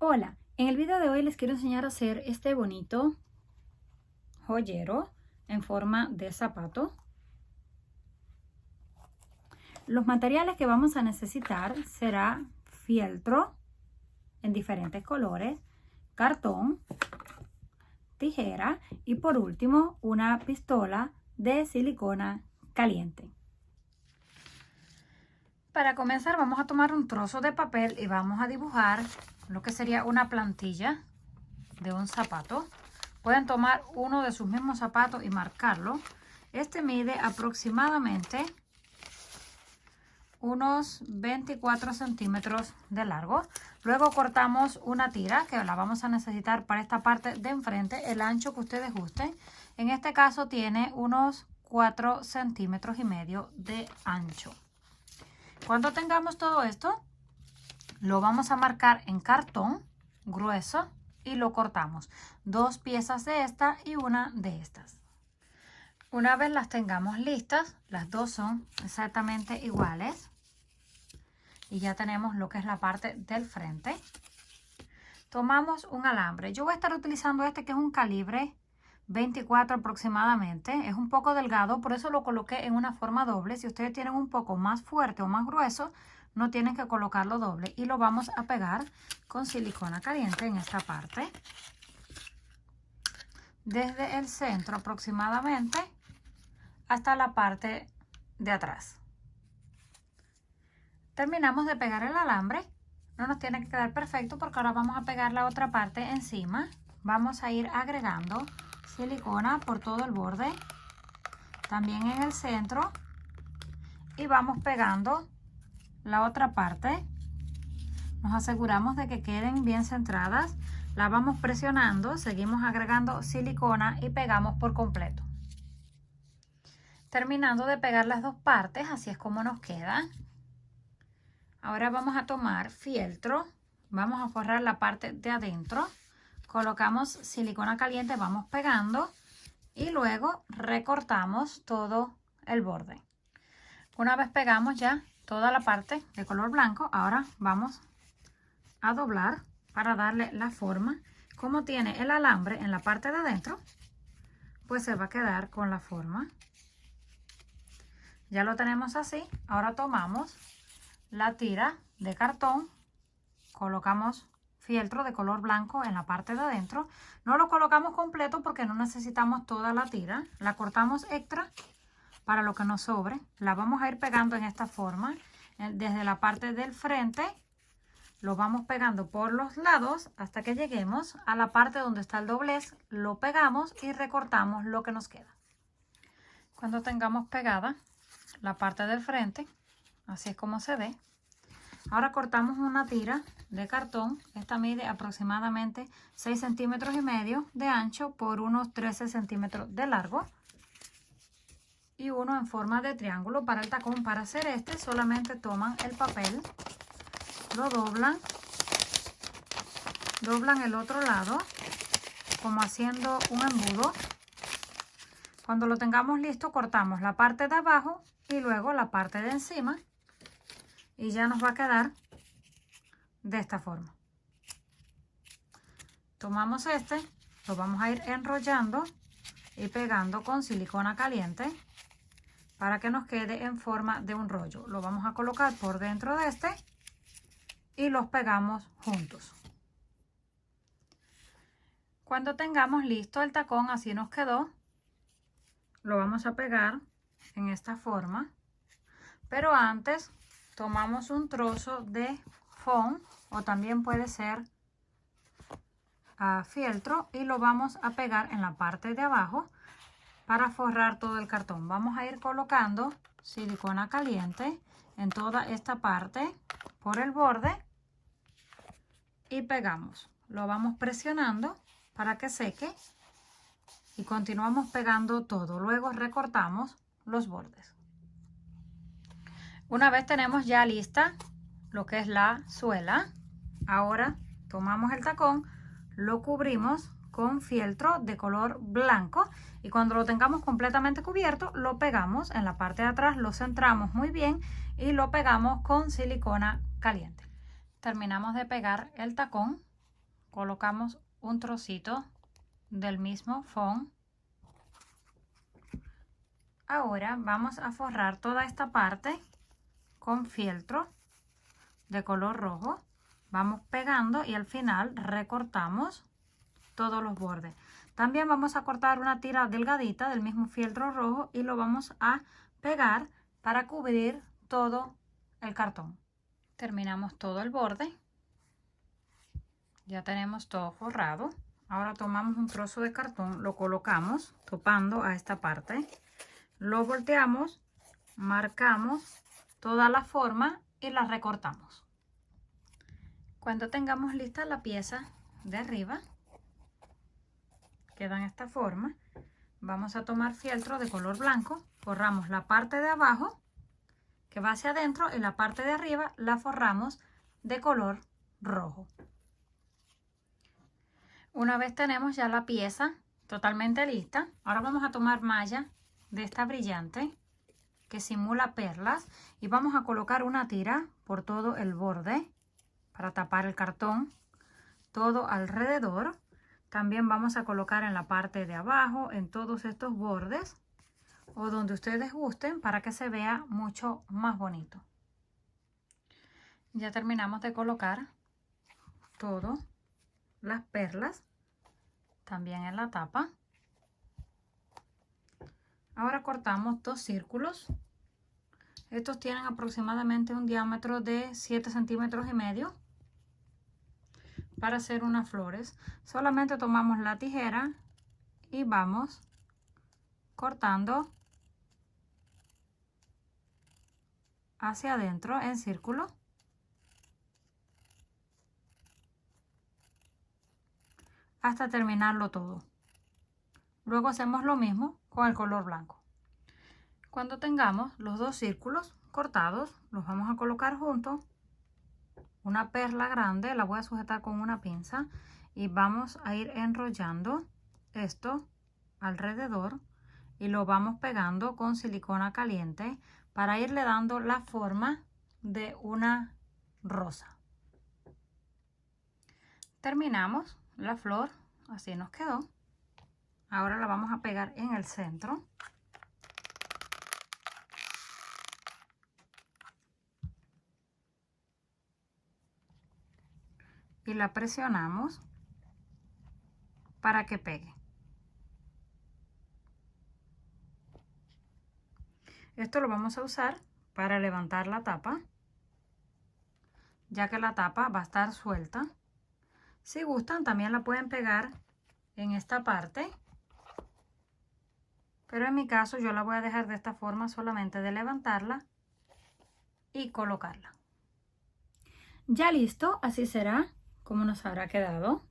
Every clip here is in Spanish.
Hola, en el video de hoy les quiero enseñar a hacer este bonito joyero en forma de zapato. Los materiales que vamos a necesitar será fieltro en diferentes colores, cartón, tijera y por último una pistola de silicona caliente. Para comenzar vamos a tomar un trozo de papel y vamos a dibujar lo que sería una plantilla de un zapato. Pueden tomar uno de sus mismos zapatos y marcarlo. Este mide aproximadamente unos 24 centímetros de largo. Luego cortamos una tira que la vamos a necesitar para esta parte de enfrente, el ancho que ustedes gusten. En este caso tiene unos 4 centímetros y medio de ancho. Cuando tengamos todo esto, lo vamos a marcar en cartón grueso y lo cortamos. 2 piezas de esta y una de estas. Una vez las tengamos listas, las dos son exactamente iguales. Y ya tenemos lo que es la parte del frente. Tomamos un alambre. Yo voy a estar utilizando este que es un calibre 24 aproximadamente. Es un poco delgado, por eso lo coloqué en una forma doble. Si ustedes tienen un poco más fuerte o más grueso, no tienen que colocarlo doble. Y lo vamos a pegar con silicona caliente en esta parte. Desde el centro aproximadamente hasta la parte de atrás. Terminamos de pegar el alambre. No nos tiene que quedar perfecto porque ahora vamos a pegar la otra parte encima. Vamos a ir agregando silicona por todo el borde, también en el centro, y vamos pegando la otra parte. Nos aseguramos de que queden bien centradas. La vamos presionando, seguimos agregando silicona y pegamos por completo. Terminando de pegar las dos partes, así es como nos queda. Ahora vamos a tomar fieltro, vamos a forrar la parte de adentro, colocamos silicona caliente, vamos pegando y luego recortamos todo el borde. Una vez pegamos ya toda la parte de color blanco, ahora vamos a doblar para darle la forma. Como tiene el alambre en la parte de adentro, pues se va a quedar con la forma. Ya lo tenemos así. Ahora tomamos la tira de cartón, colocamos fieltro de color blanco en la parte de adentro. No lo colocamos completo porque no necesitamos toda la tira. La cortamos extra para lo que nos sobre. La vamos a ir pegando en esta forma. Desde la parte del frente lo vamos pegando por los lados hasta que lleguemos a la parte donde está el doblez. Lo pegamos y recortamos lo que nos queda. Cuando tengamos pegada la parte del frente, así es como se ve. Ahora cortamos una tira de cartón. Esta mide aproximadamente 6 centímetros y medio de ancho por unos 13 centímetros de largo. Y uno en forma de triángulo para el tacón. Para hacer este solamente toman el papel, lo doblan, doblan el otro lado como haciendo un embudo. Cuando lo tengamos listo cortamos la parte de abajo y luego la parte de encima. Y ya nos va a quedar de esta forma. Tomamos este, lo vamos a ir enrollando y pegando con silicona caliente para que nos quede en forma de un rollo. Lo vamos a colocar por dentro de este y los pegamos juntos. Cuando tengamos listo el tacón, así nos quedó, lo vamos a pegar en esta forma, pero antes tomamos un trozo de foam o también puede ser fieltro y lo vamos a pegar en la parte de abajo para forrar todo el cartón. Vamos a ir colocando silicona caliente en toda esta parte por el borde y pegamos. Lo vamos presionando para que seque y continuamos pegando todo. Luego recortamos los bordes. Una vez tenemos ya lista lo que es la suela, ahora tomamos el tacón, lo cubrimos con fieltro de color blanco y cuando lo tengamos completamente cubierto lo pegamos en la parte de atrás, lo centramos muy bien y lo pegamos con silicona caliente. Terminamos de pegar el tacón colocamos un trocito del mismo foam. Ahora vamos a forrar toda esta parte con fieltro de color rojo. Vamos pegando y al final recortamos todos los bordes. También vamos a cortar una tira delgadita del mismo fieltro rojo y lo vamos a pegar para cubrir todo el cartón. Terminamos todo el borde. Ya tenemos todo forrado. Ahora tomamos un trozo de cartón, lo colocamos topando a esta parte. Lo volteamos, marcamos toda la forma y la recortamos. Cuando tengamos lista la pieza de arriba, queda en esta forma, vamos a tomar fieltro de color blanco, forramos la parte de abajo que va hacia adentro y la parte de arriba la forramos de color rojo. Una vez tenemos ya la pieza totalmente lista, ahora vamos a tomar malla de esta brillante que simula perlas y vamos a colocar una tira por todo el borde para tapar el cartón, todo alrededor. También vamos a colocar en la parte de abajo, en todos estos bordes o donde ustedes gusten para que se vea mucho más bonito. Ya terminamos de colocar todo, las perlas, también en la tapa. Ahora cortamos dos círculos. Estos tienen aproximadamente un diámetro de 7 centímetros y medio para hacer unas flores. Solamente tomamos la tijera y vamos cortando hacia adentro en círculo. Hasta terminarlo todo. Luego hacemos lo mismo con el color blanco. Cuando tengamos los dos círculos cortados, los vamos a colocar juntos. Una perla grande la voy a sujetar con una pinza y vamos a ir enrollando esto alrededor y lo vamos pegando con silicona caliente para irle dando la forma de una rosa. Terminamos la flor, así nos quedó. Ahora la vamos a pegar en el centro. Y la presionamos para que pegue. Esto lo vamos a usar para levantar la tapa, ya que la tapa va a estar suelta. Si gustan, también la pueden pegar en esta parte, pero en mi caso yo la voy a dejar de esta forma, solamente de levantarla y colocarla. Ya listo, así será como nos habrá quedado.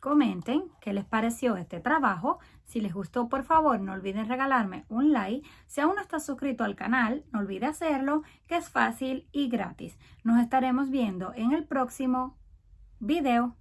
Comenten qué les pareció este trabajo. Si les gustó, por favor, no olviden regalarme un like. Si aún no estás suscrito al canal, no olvides hacerlo, que es fácil y gratis. Nos estaremos viendo en el próximo video.